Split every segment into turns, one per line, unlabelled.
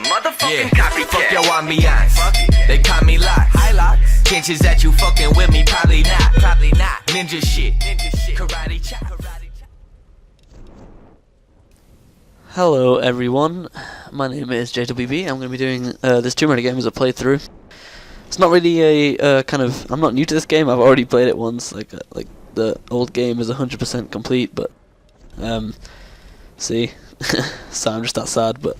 motherfucking copycat. Fuck your ambiance. They caught me locked. Chances that you fucking with me, probably not. Ninja shit. Karate chop.
Hello everyone, my name is JWB. I'm going to be doing this Tomb Raider game as a playthrough. It's not really a kind of... I'm not new to this game, I've already played it once, like the old game is 100% complete, but... see, so I'm just that sad, but...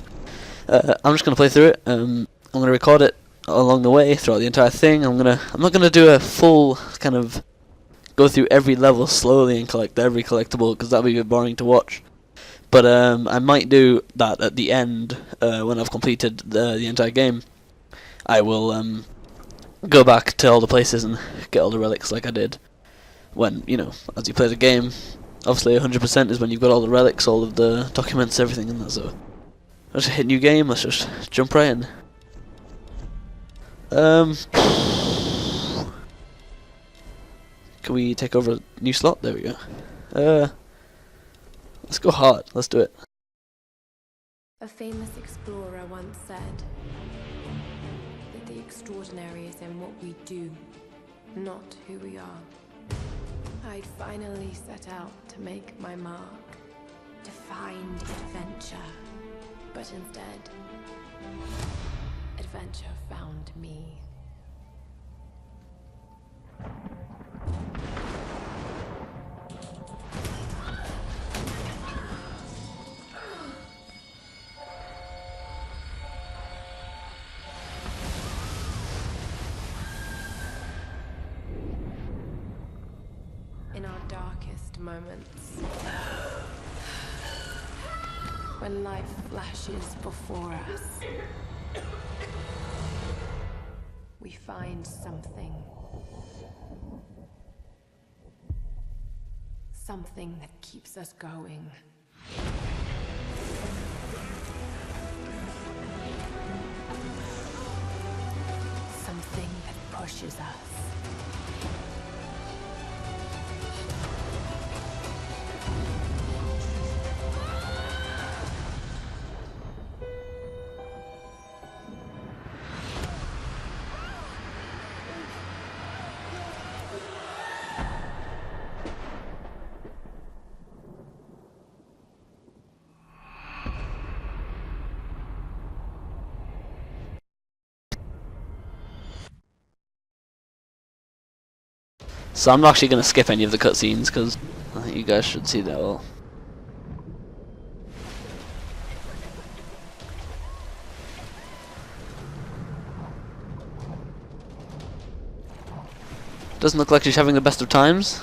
I'm just going to play through it. I'm going to record it along the way, throughout the entire thing. I'm not going to do a full kind of... go through every level slowly and collect every collectible, because that would be a bit boring to watch. But I might do that at the end, when I've completed the entire game. I will go back to all the places and get all the relics like I did when, you know, as you play the game. Obviously 100% is when you've got all the relics, all of the documents, everything in that, so... Let's hit new game, let's just jump right in. Can we take over a new slot? There we go. Let's go hard. Let's do it.
A famous explorer once said that the extraordinary is in what we do, not who we are. I'd finally set out to make my mark, to find adventure. But instead, adventure found me. In our darkest moments, when life flashes before us, we find something that keeps us going. Something that pushes us.
So I'm not actually going to skip any of the cutscenes, because I think you guys should see that all. Doesn't look like she's having the best of times.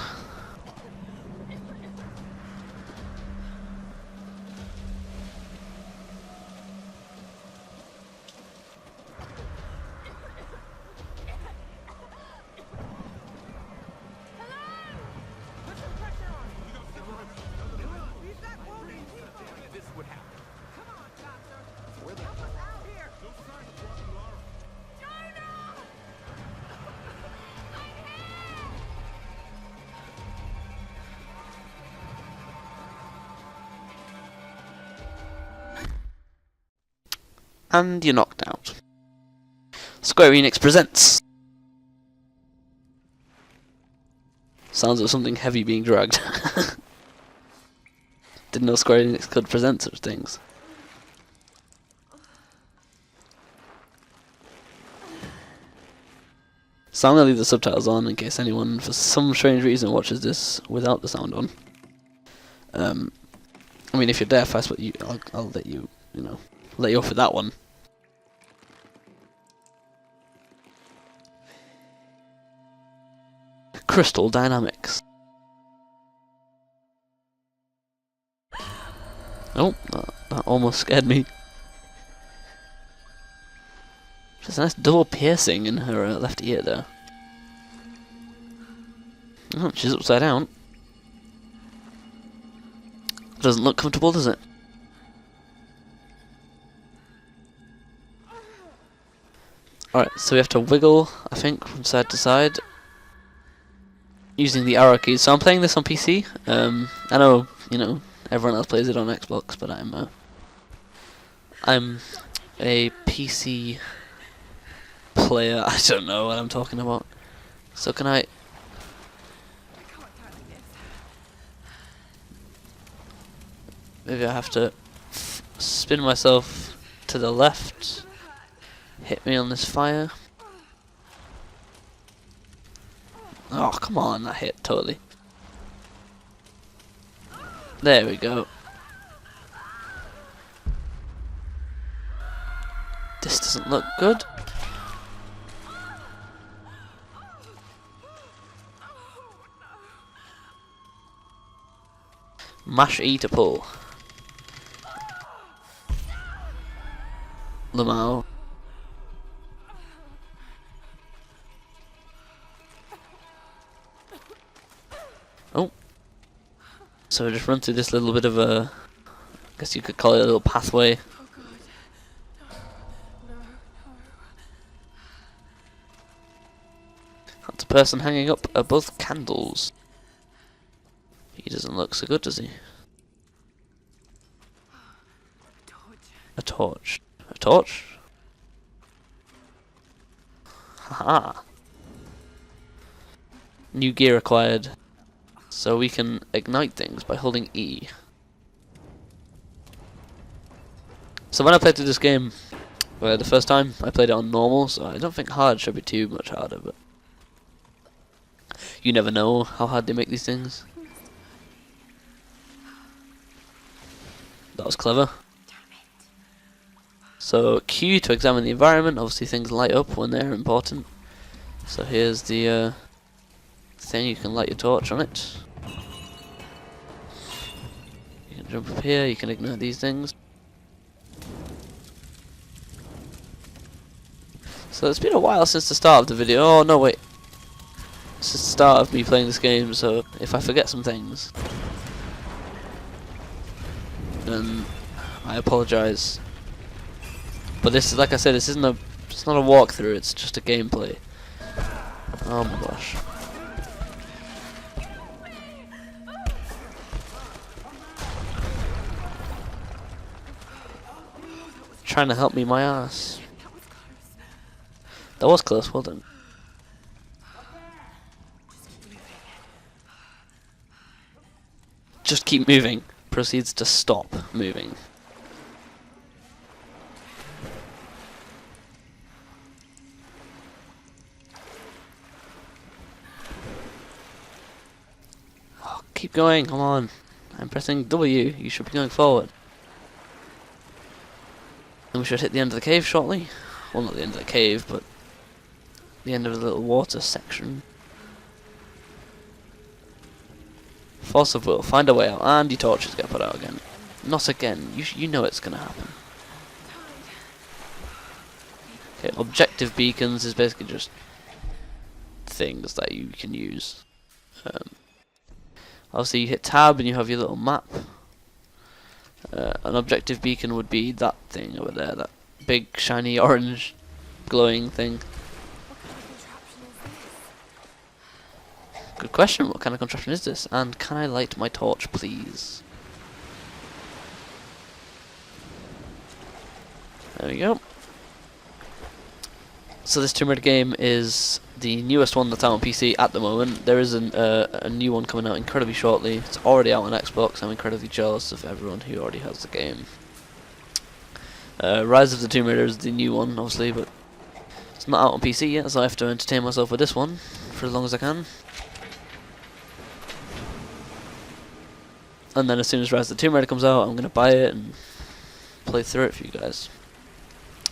And you're knocked out. Square Enix presents. Sounds of something heavy being dragged. Didn't know Square Enix could present such things. So I'm gonna leave the subtitles on in case anyone, for some strange reason, watches this without the sound on. I mean, if you're deaf, I suppose I'll let you, let you off with that one. Crystal Dynamics. Oh, that almost scared me. There's a nice double piercing in her left ear there. Oh, she's upside down. Doesn't look comfortable, does it? Alright, so we have to wiggle, I think, from side to side using the arrow keys. So I'm playing this on PC. I know, everyone else plays it on Xbox, but I'm a PC player. I don't know what I'm talking about. So can I... Maybe I have to spin myself to the left. Hit me on this fire. Oh, come on, that hit totally. There we go. This doesn't look good. Mash E to pull. Lamau. Oh. So just run through this little bit of a, I guess you could call it a little pathway.
Oh God. No.
That's a person hanging up above candles. He doesn't look so good, does he? A torch. A torch? Haha. New gear acquired. So we can ignite things by holding E. So when I played through this game, the first time I played it on normal, so I don't think hard should be too much harder, but you never know how hard they make these things. That was clever. So Q to examine the environment. Obviously things light up when they're important. So here's the thing, you can light your torch on it. You can jump up here, you can ignite these things. So it's been a while since the start of the video. Oh no, wait. It's the start of me playing this game, so if I forget some things, then I apologise. But this is, like I said, this isn't a, it's not a walkthrough, it's just a gameplay. Oh my gosh. Trying to help me, my ass. That was close, well done. Just keep moving. Proceeds to stop moving. Oh, keep going, come on. I'm pressing W, you should be going forward. And we should hit the end of the cave shortly. Well, not the end of the cave, but the end of the little water section. Force of will, find a way out, and your torches get put out again. Not again, you know it's gonna happen. Okay, objective beacons is basically just things that you can use. Obviously you hit tab and you have your little map. An objective beacon would be that thing over there, that big shiny orange glowing thing. Good question, what kind of contraption is this? And can I light my torch, please? There we go. So this Tomb Raider game is the newest one that's out on PC at the moment. There is a new one coming out incredibly shortly. It's already out on Xbox. I'm incredibly jealous of everyone who already has the game. Rise of the Tomb Raider is the new one, obviously, but it's not out on PC yet, so I have to entertain myself with this one for as long as I can. And then as soon as Rise of the Tomb Raider comes out, I'm going to buy it and play through it for you guys,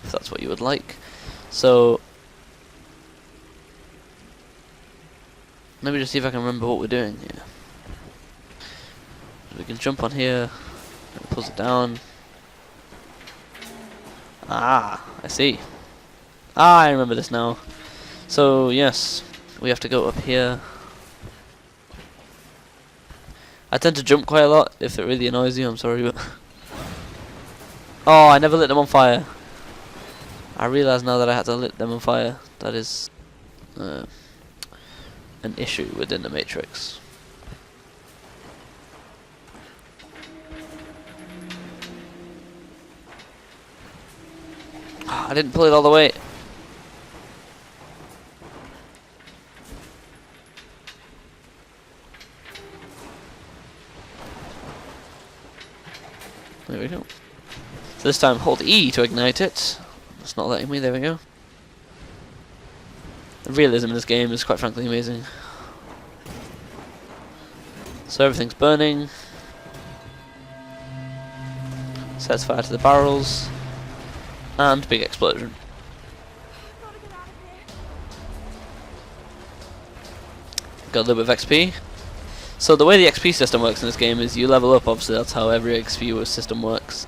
if that's what you would like. So, let me just see if I can remember what we're doing here. We can jump on here, and pulls it down. Ah, I see. Ah, I remember this now. So, yes, we have to go up here. I tend to jump quite a lot. If it really annoys you, I'm sorry, but oh, I never lit them on fire. I realise now that I had to lit them on fire. That is an issue within the Matrix. I didn't pull it all the way. There we go. So this time hold E to ignite it. It's not letting me, there we go. The realism in this game is quite frankly amazing. So everything's burning. Sets fire to the barrels. And big explosion. Got a little bit of XP. So the way the XP system works in this game is you level up, obviously that's how every XP system works.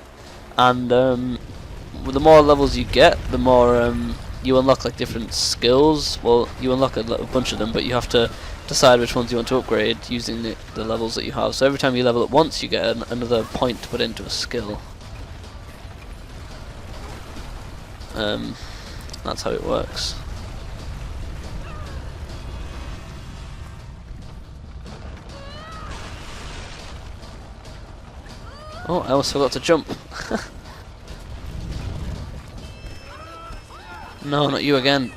And the more levels you get, the more you unlock like different skills. Well, you unlock a bunch of them, but you have to decide which ones you want to upgrade using the levels that you have. So every time you level up once, you get another point to put into a skill. That's how it works. Oh, I almost forgot to jump. No, not you again.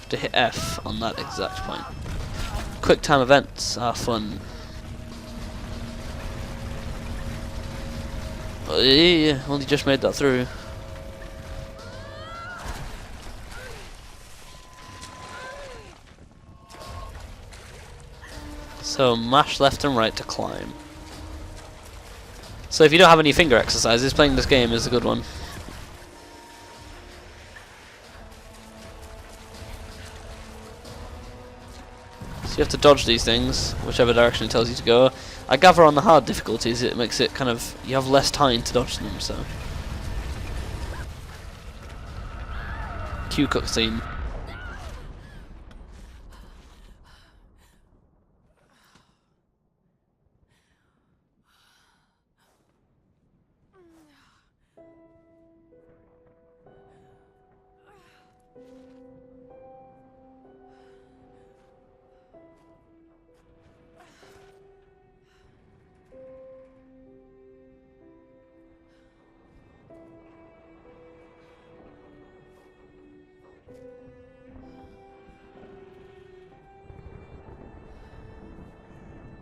To hit F on that exact point. Quick time events are fun. Oh, yeah, only just made that through. So mash left and right to climb. So if you don't have any finger exercises, playing this game is a good one. So you have to dodge these things, whichever direction it tells you to go. I gather on the hard difficulties it makes it kind of, you have less time to dodge them, so. Cue cutscene.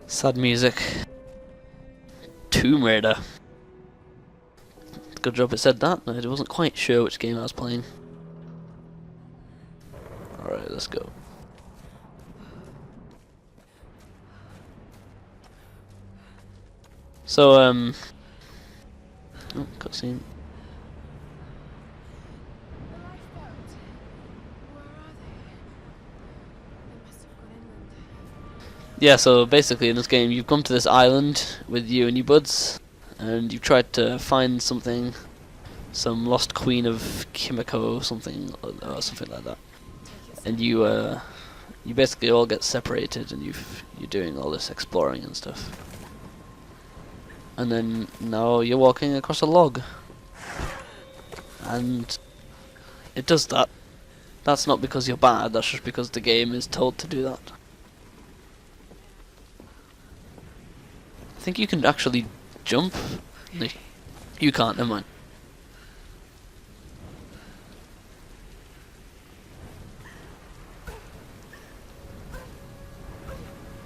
Sad music. Tomb Raider. Good job it said that. I wasn't quite sure which game I was playing. Alright, let's go. So, oh, cutscene. Yeah, so basically in this game you've come to this island with you and your buds, and you've tried to find something, some lost queen of Kimiko, something like that. And you basically all get separated, and you're doing all this exploring and stuff. And then now you're walking across a log, and it does that. That's not because you're bad, that's just because the game is told to do that. I think you can actually jump. No, you can't, never mind.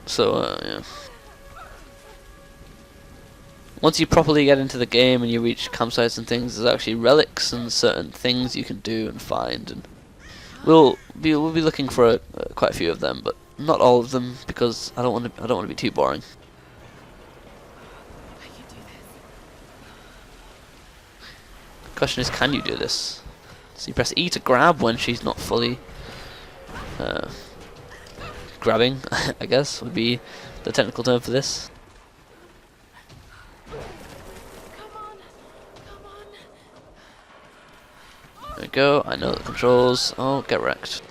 So, yeah. Once you properly get into the game and you reach campsites and things, there's actually relics and certain things you can do and find, and we'll be looking for quite a few of them, but not all of them because I don't want to be too boring. Question is, can you do this? So you press E to grab when she's not fully grabbing, I guess, would be the technical term for this. There we go, I know the controls. Oh, get wrecked.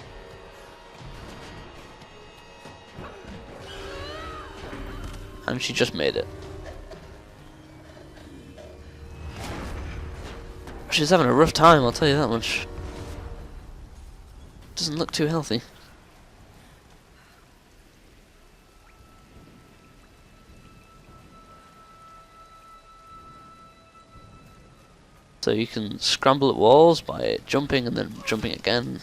And she just made it. She's having a rough time, I'll tell you that much. Doesn't look too healthy. So you can scramble at walls by jumping and then jumping again.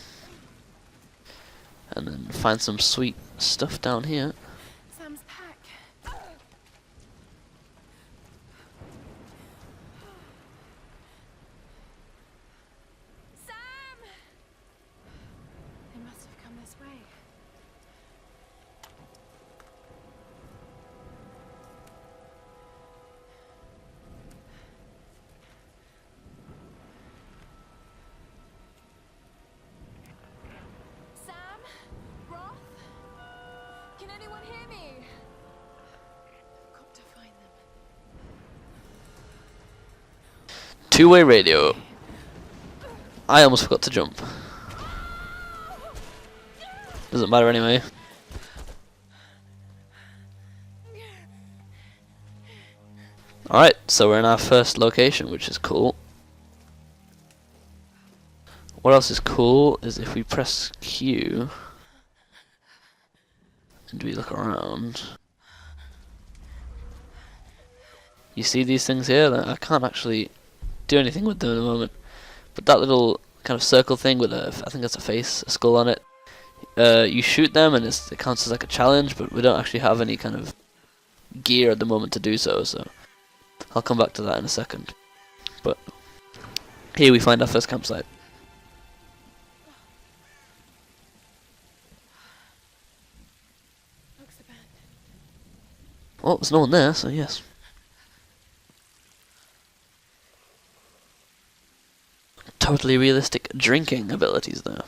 And then find some sweet stuff down here.
Sam's pack. Sam! They must have come this way. Sam? Roth? Can anyone hear me? I've got to find them.
Two-way radio. I almost forgot to jump. Doesn't matter anyway. Alright, so we're in our first location, which is cool. What else is cool is if we press Q and we look around. You see these things here? I can't actually do anything with them at the moment. But that little kind of circle thing with a, I think that's a face, a skull on it. You shoot them and it counts as like a challenge, but we don't actually have any kind of gear at the moment to do so, so I'll come back to that in a second. But here we find our first campsite.
Looks abandoned.
Well, there's no one there, so yes. Totally realistic drinking abilities there.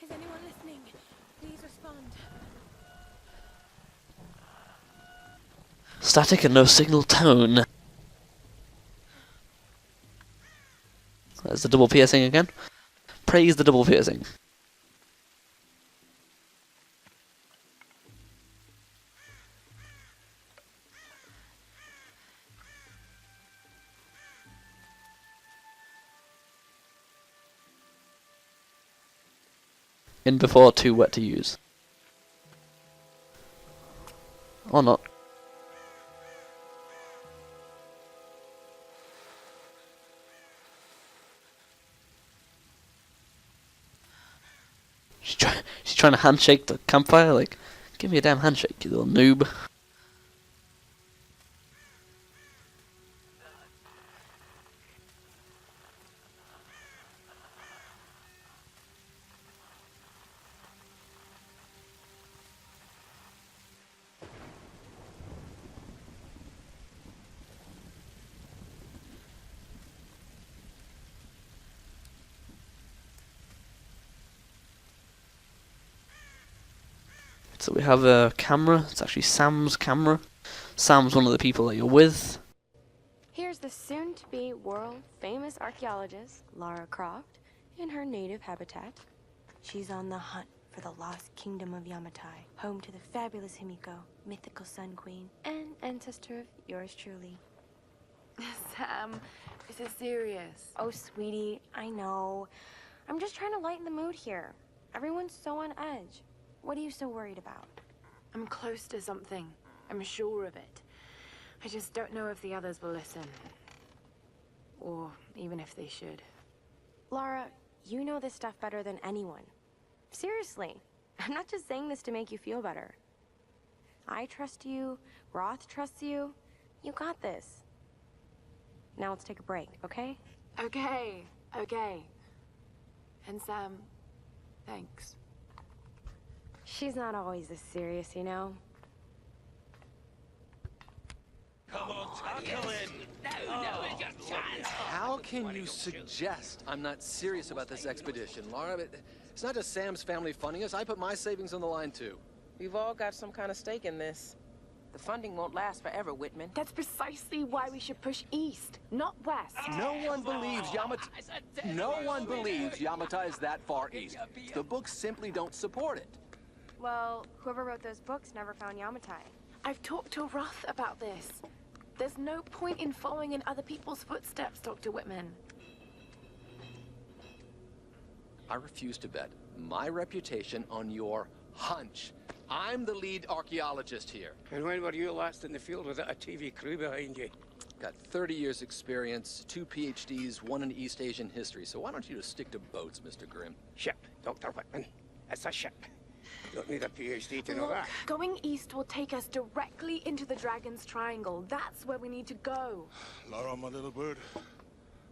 Is anyone listening? Please respond.
Static and no signal tone. There's the double piercing again. Praise the double piercing. In before, too wet to use. Or not. She's trying to handshake the campfire, like, give me a damn handshake, you little noob. So we have a camera. It's actually Sam's camera. Sam's one of the people that you're with.
Here's the soon-to-be world-famous archaeologist, Lara Croft, in her native habitat. She's on the hunt for the lost kingdom of Yamatai, home to the fabulous Himiko, mythical Sun Queen, and ancestor of yours truly.
Sam, this is serious.
Oh, sweetie, I know. I'm just trying to lighten the mood here. Everyone's so on edge. What are you so worried about?
I'm close to something. I'm sure of it. I just don't know if the others will listen. Or even if they should.
Lara, you know this stuff better than anyone. Seriously, I'm not just saying this to make you feel better. I trust you, Roth trusts you. You got this. Now let's take a break, okay?
Okay. And Sam, thanks.
She's not always this serious, you know?
Come on, tackle it! No, it's your chance!
How can you suggest I'm not serious about this expedition, Laura? It's not just Sam's family funding us. I put my savings on the line, too.
We've all got some kind of stake in this. The funding won't last forever, Whitman.
That's precisely why we should push east, not west.
No one believes Yamatai is that far east. The books simply don't support it.
Well, whoever wrote those books never found Yamatai.
I've talked to Roth about this. There's no point in following in other people's footsteps, Dr. Whitman.
I refuse to bet my reputation on your hunch. I'm the lead archaeologist here.
And when were you last in the field without a TV crew behind you?
Got 30 years experience, 2 PhDs, 1 in East Asian history, so why don't you just stick to boats, Mr. Grimm?
Ship, Dr. Whitman. It's a ship. Don't need a PhD to know
Look,
that.
going east will take us directly into the Dragon's Triangle. That's where we need to go.
Lara, my little bird.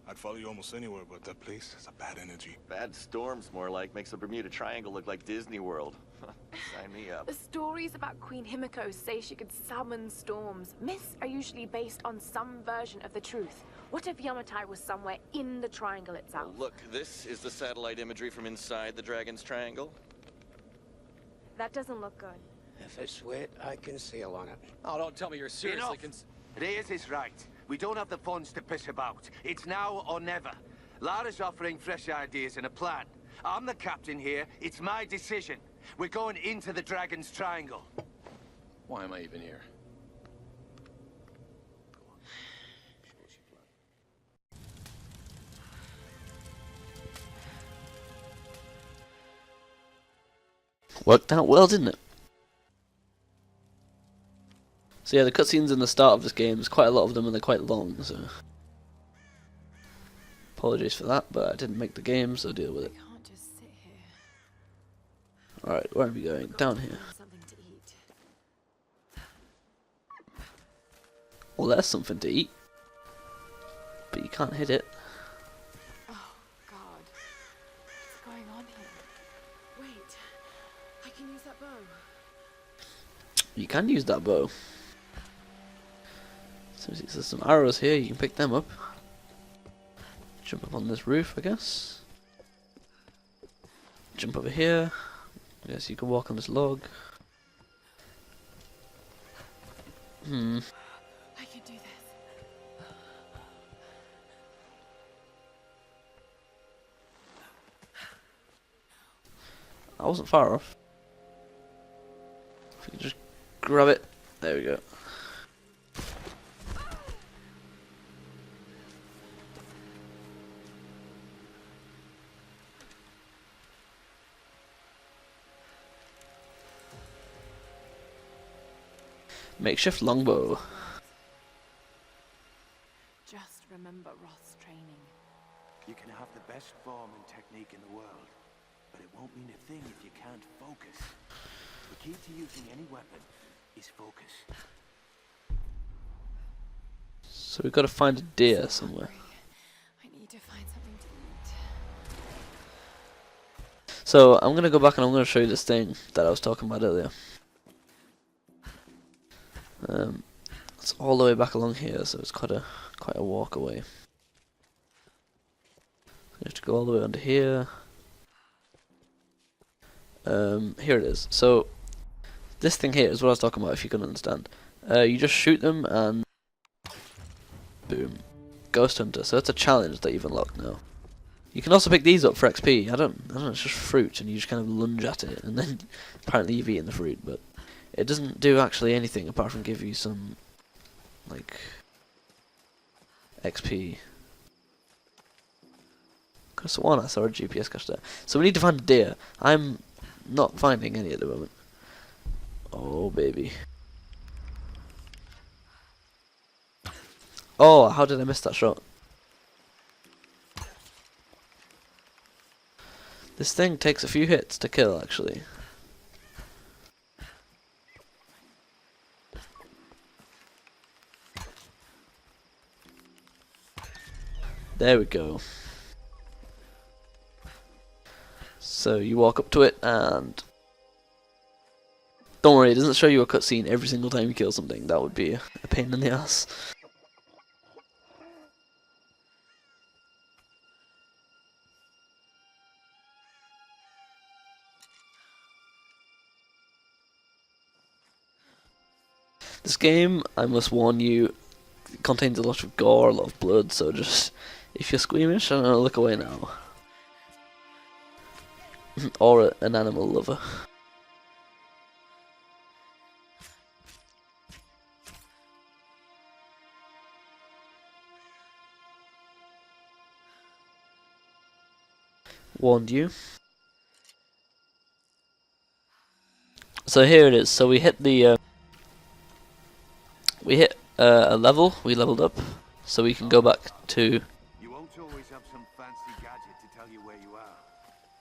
I'd follow you almost anywhere, but that place has a bad energy.
Bad storms, more like. Makes the Bermuda Triangle look like Disney World. Sign me up.
The stories about Queen Himiko say she could summon storms. Myths are usually based on some version of the truth. What if Yamatai was somewhere in the triangle itself?
Well, look, this is the satellite imagery from inside the Dragon's Triangle.
That doesn't look good.
If it's wet, I can sail on it.
Oh, don't tell me you're seriously
Reyes is right. We don't have the funds to piss about. It's now or never. Lara's offering fresh ideas and a plan. I'm the captain here. It's my decision. We're going into the Dragon's Triangle.
Why am I even here?
Worked out well, didn't it? So yeah, the cutscenes in the start of this game, there's quite a lot of them and they're quite long, so apologies for that, but I didn't make the game, so deal with it.
Can't just sit here.
Alright, where are we going? Down here.
Something to eat.
Well, there's something to eat, but you can't hit it.
Oh, God. What's going on here? Wait. I can use that bow.
You can use that bow. So there's some arrows here, you can pick them up. Jump up on this roof, I guess. Jump over here. I guess you can walk on this log.
I can do this.
I wasn't far off. If you just grab it, there we go. Makeshift longbow.
Just remember Roth's training.
You can have the best form and technique in the world, but it won't mean a thing if you can't focus. The key to using any weapon is focus.
So we've got to find a deer somewhere.
I need to find something to eat.
So I'm gonna go back and I'm gonna show you this thing that I was talking about earlier. It's all the way back along here, so it's quite a walk away. You have to go all the way under here. Here it is. So this thing here is what I was talking about. If you can understand, you just shoot them and boom, Ghost Hunter. So it's a challenge that you've unlocked now. You can also pick these up for XP. I don't know. It's just fruit, and you just kind of lunge at it, and then apparently you've eaten the fruit, but it doesn't do actually anything apart from give you some, like, XP. Could have sworn I saw a GPS cache there. So we need to find a deer. I'm not finding any at the moment. Oh, baby. Oh, how did I miss that shot? This thing takes a few hits to kill, actually. There we go. So you walk up to it and don't worry, it doesn't show you a cutscene every single time you kill something. That would be a pain in the ass. This game, I must warn you, contains a lot of gore, a lot of blood, so just, if you're squeamish, I don't know, look away now. Or an animal lover. Warned you. So here it is. So we hit the a level. We leveled up, so we can go back to.
You won't always have some fancy gadget to tell you where you are.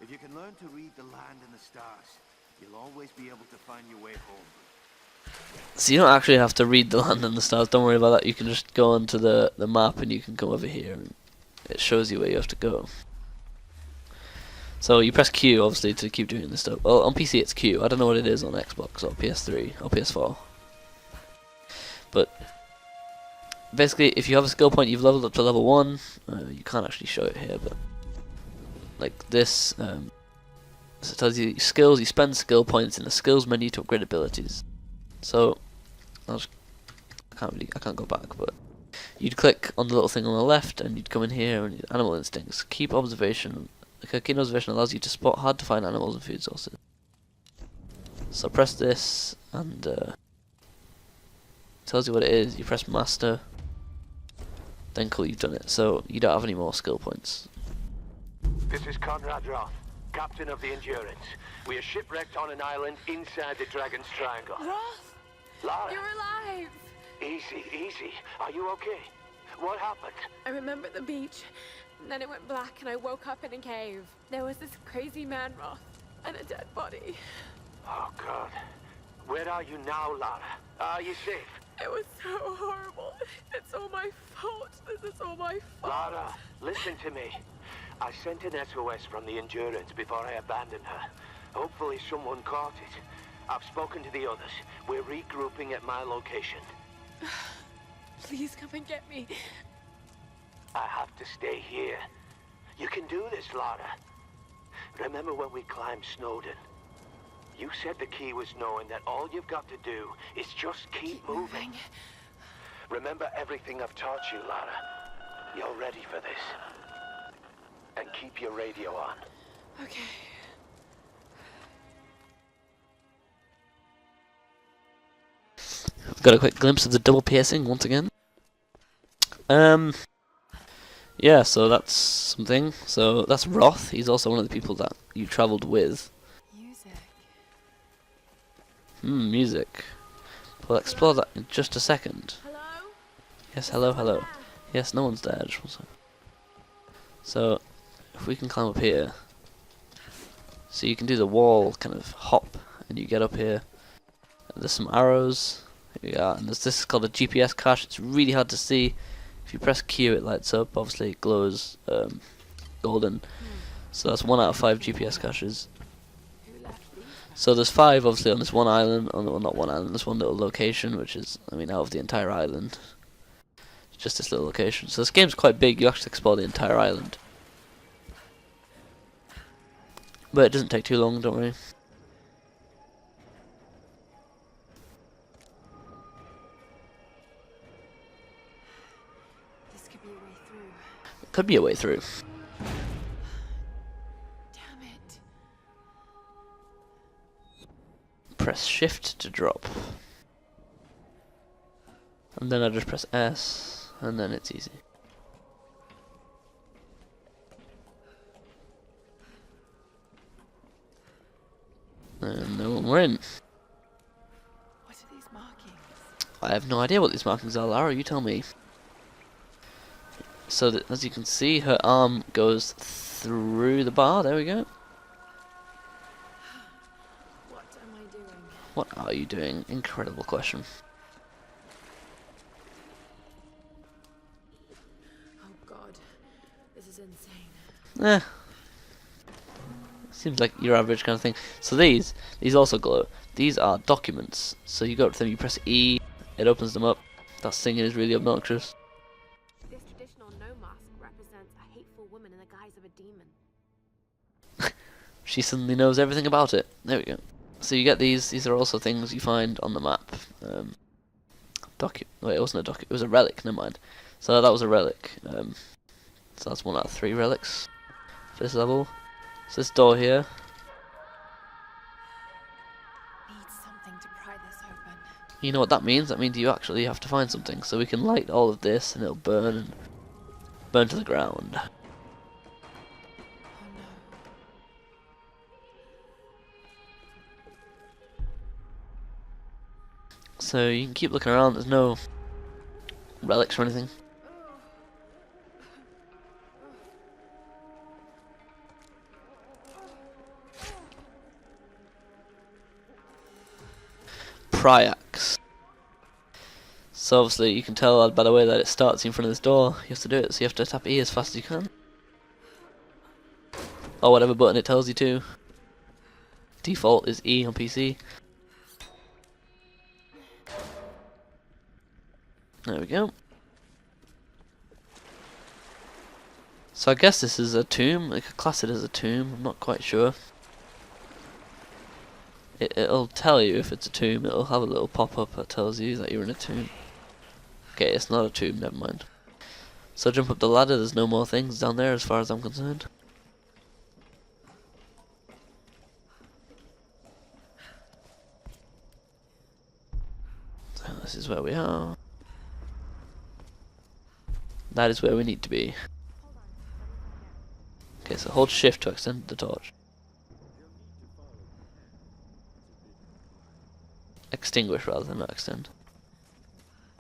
If you can learn to read the land and the stars, you'll always be able to find your way home.
So you don't actually have to read the land and the stars. Don't worry about that. You can just go onto the map and you can come over here and it shows you where you have to go. So you press Q obviously to keep doing this stuff. Well, on PC it's Q. I don't know what it is on Xbox or PS3 or PS4. But basically, if you have a skill point, you've leveled up to level 1. You can't actually show it here, but like this. So it tells you skills. You spend skill points in the skills menu to upgrade abilities. So I can't go back, but you'd click on the little thing on the left, and you'd come in here and animal instincts. Keep observation. Keen observation allows you to spot hard to find animals and food sources. So press this, and tells you what it is. You press master. Then cool, you've done it. So you don't have any more skill points.
This is Conrad Roth, captain of the Endurance. We are shipwrecked on an island inside the Dragon's Triangle.
Roth!
Lara!
You're alive!
Easy, easy. Are you okay? What happened?
I remember the beach, and then it went black and I woke up in a cave. There was this crazy man, Roth, and a dead body.
Oh, God. Where are you now, Lara? Are you safe?
It was so horrible. It's all my fault. This is all my fault.
Lara, listen to me. I sent an SOS from the Endurance before I abandoned her. Hopefully someone caught it. I've spoken to the others. We're regrouping at my location.
Please come and get me.
I have to stay here. You can do this, Lara. Remember when we climbed Snowden? You said the key was knowing that all you've got to do is just keep moving. Remember everything I've taught you, Lara. You're ready for this. And keep your radio on.
Okay.
Got a quick glimpse of the double piercing once again. Yeah, so that's something. So that's Roth. He's also one of the people that you travelled with.
Music.
Music. We'll explore that in just a second.
Hello?
Yes, hello, hello. Yes, no one's there. Just one second. So, if we can climb up here. So you can do the wall kind of hop, and you get up here. There's some arrows. Here we are, and this is called a GPS cache. It's really hard to see. If you press Q, it lights up. Obviously, it glows golden. So that's 1 out of 5 GPS caches. So there's 5 obviously on this one island. Oh, no, not one island. This one little location, which is, I mean, out of the entire island. It's just this little location. So this game's quite big. You actually explore the entire island. But it doesn't take too long. Don't worry. Could be a way through.
Damn it.
Press shift to drop. And then I just press S, and then it's easy. And then we're in.
What are these markings?
I have no idea what these markings are, Lara, you tell me. So that, as you can see, her arm goes through the bar. There we go.
What am I doing?
What are you doing? Incredible question.
Oh God, this is insane.
Seems like your average kind of thing. So these also glow. These are documents. So you go up to them, you press E, it opens them up. That singing is really obnoxious. She suddenly knows everything about it. There we go. So you get these. These are also things you find on the map. Wait, it wasn't a document. It was a relic. Never mind. So that was a relic. So that's 1 out of 3 relics for this level. So this door here.
Need something to pry this open.
You know what that means? That means you actually have to find something. So we can light all of this, and it'll burn to the ground. So you can keep looking around, there's no relics or anything. Pryax. So obviously you can tell by the way that it starts in front of this door, you have to do it, so you have to tap E as fast as you can. Or whatever button it tells you to. Default is E on PC. There we go. So I guess this is a tomb, like I class it as a tomb, I'm not quite sure. It'll tell you if it's a tomb, it'll have a little pop-up that tells you that you're in a tomb. Okay, it's not a tomb, never mind. So jump up the ladder, there's no more things down there as far as I'm concerned. So this is where we are. That is where we need to be. Okay, so hold shift to extend the torch. Extinguish rather than not extend.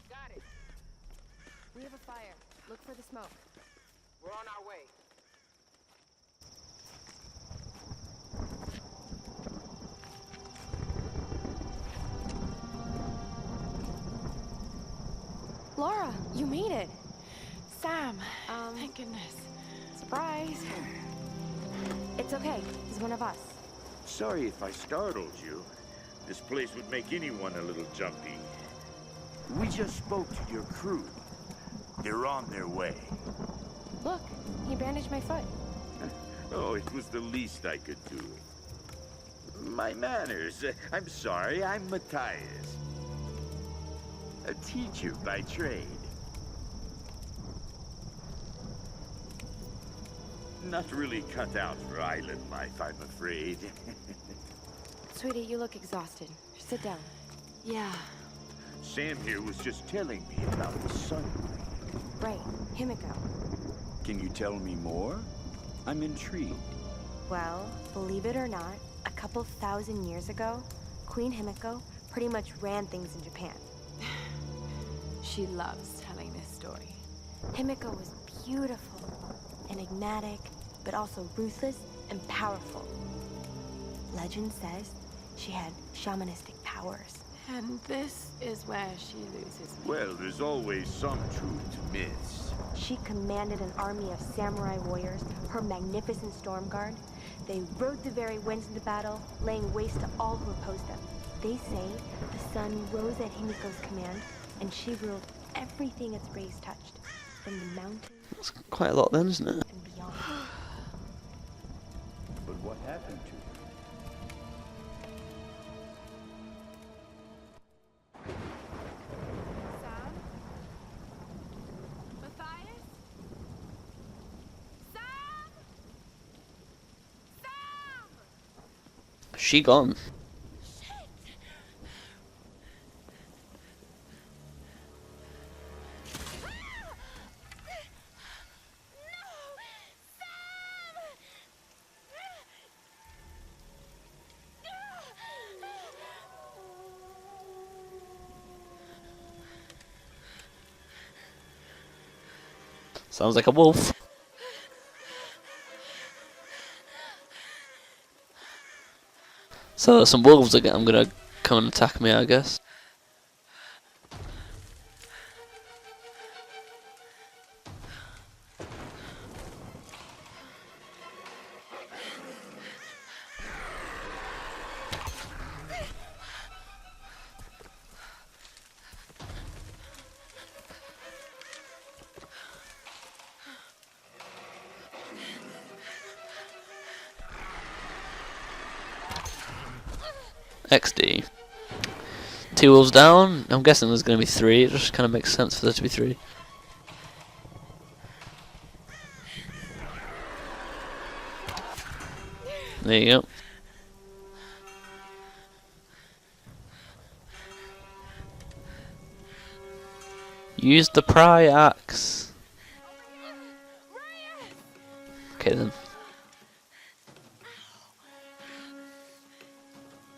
Got it. We have a fire. Look for the smoke. We're on our way.
Laura, you made it. Sam, thank goodness. Surprise.
It's okay. He's one of us.
Sorry if I startled you. This place would make anyone a little jumpy. We just spoke to your crew. They're on their way.
Look, he bandaged my foot.
Oh, it was the least I could do. My manners. I'm sorry, I'm Matthias. A teacher by trade. Not really cut out for island life, I'm afraid.
Sweetie, you look exhausted. Sit down.
Yeah.
Sam here was just telling me about the sun.
Right, Himiko.
Can you tell me more? I'm intrigued.
Well, believe it or not, a couple thousand years ago, Queen Himiko pretty much ran things in Japan.
She loves telling this story.
Himiko was beautiful, enigmatic, but also ruthless and powerful. Legend says she had shamanistic powers.
And this is where she loses me.
Well, there's always some truth to myths.
She commanded an army of samurai warriors, her magnificent storm guard. They rode the very winds into battle, laying waste to all who opposed them. They say the sun rose at Himiko's command, and she ruled everything its rays touched, from the mountains.
That's quite a lot then, isn't it?
And beyond.
But what happened to her?
Sam? Matthias? Sam? Sam!
She gone. Sounds like a wolf. So some wolves again. I'm gonna come and attack me, I guess. XD. 2 wolves down. I'm guessing there's going to be 3. It just kind of makes sense for there to be 3. There you go. Use the pry axe. Okay then.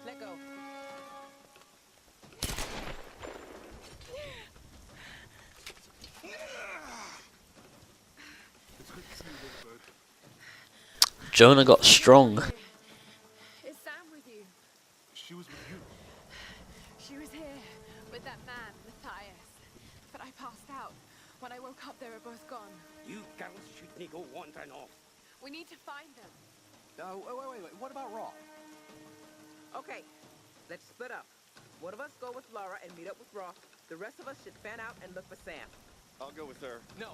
Let go.
Jonah got strong.
Is Sam with you?
She was with you.
She was here with that man, Matthias. But I passed out. When I woke up, they were both gone.
You girls shouldn't go wandering off.
We need to find them.
Wait. What about Roth?
Okay, let's split up. One of us go with Laura and meet up with Roth. The rest of us should fan out and look for Sam.
I'll go with her.
No.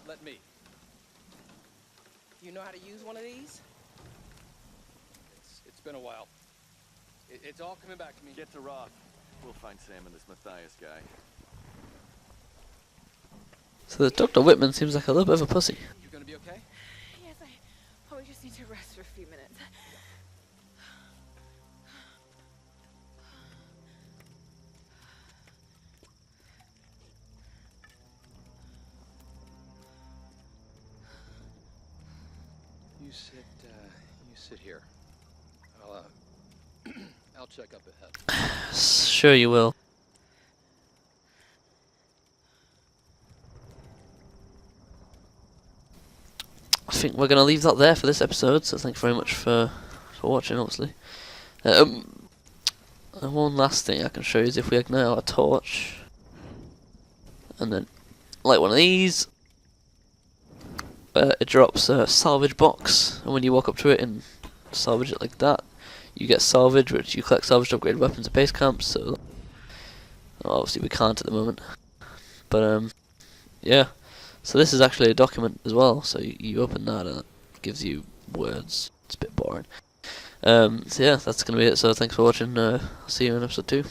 Let me.
You know how to use one of these?
It's been a while. It's all coming back to me.
Get to Roth. We'll find Sam and this Matthias guy.
So Dr. Whitman seems like a little bit of a pussy.
You gonna be okay?
Yes, I probably just need to rest for a few minutes.
You sit here. I'll check up ahead.
Sure you will. I think we're going to leave that there for this episode, so thanks very much for watching, obviously. And one last thing I can show you is if we ignite our torch, and then light one of these, it drops a salvage box, and when you walk up to it and salvage it like that, you get salvage, which you collect salvage to upgrade weapons at base camps, so obviously we can't at the moment. But yeah. So this is actually a document as well, so you open that and it gives you words. It's a bit boring. So yeah, that's going to be it, so thanks for watching. I'll see you in episode 2.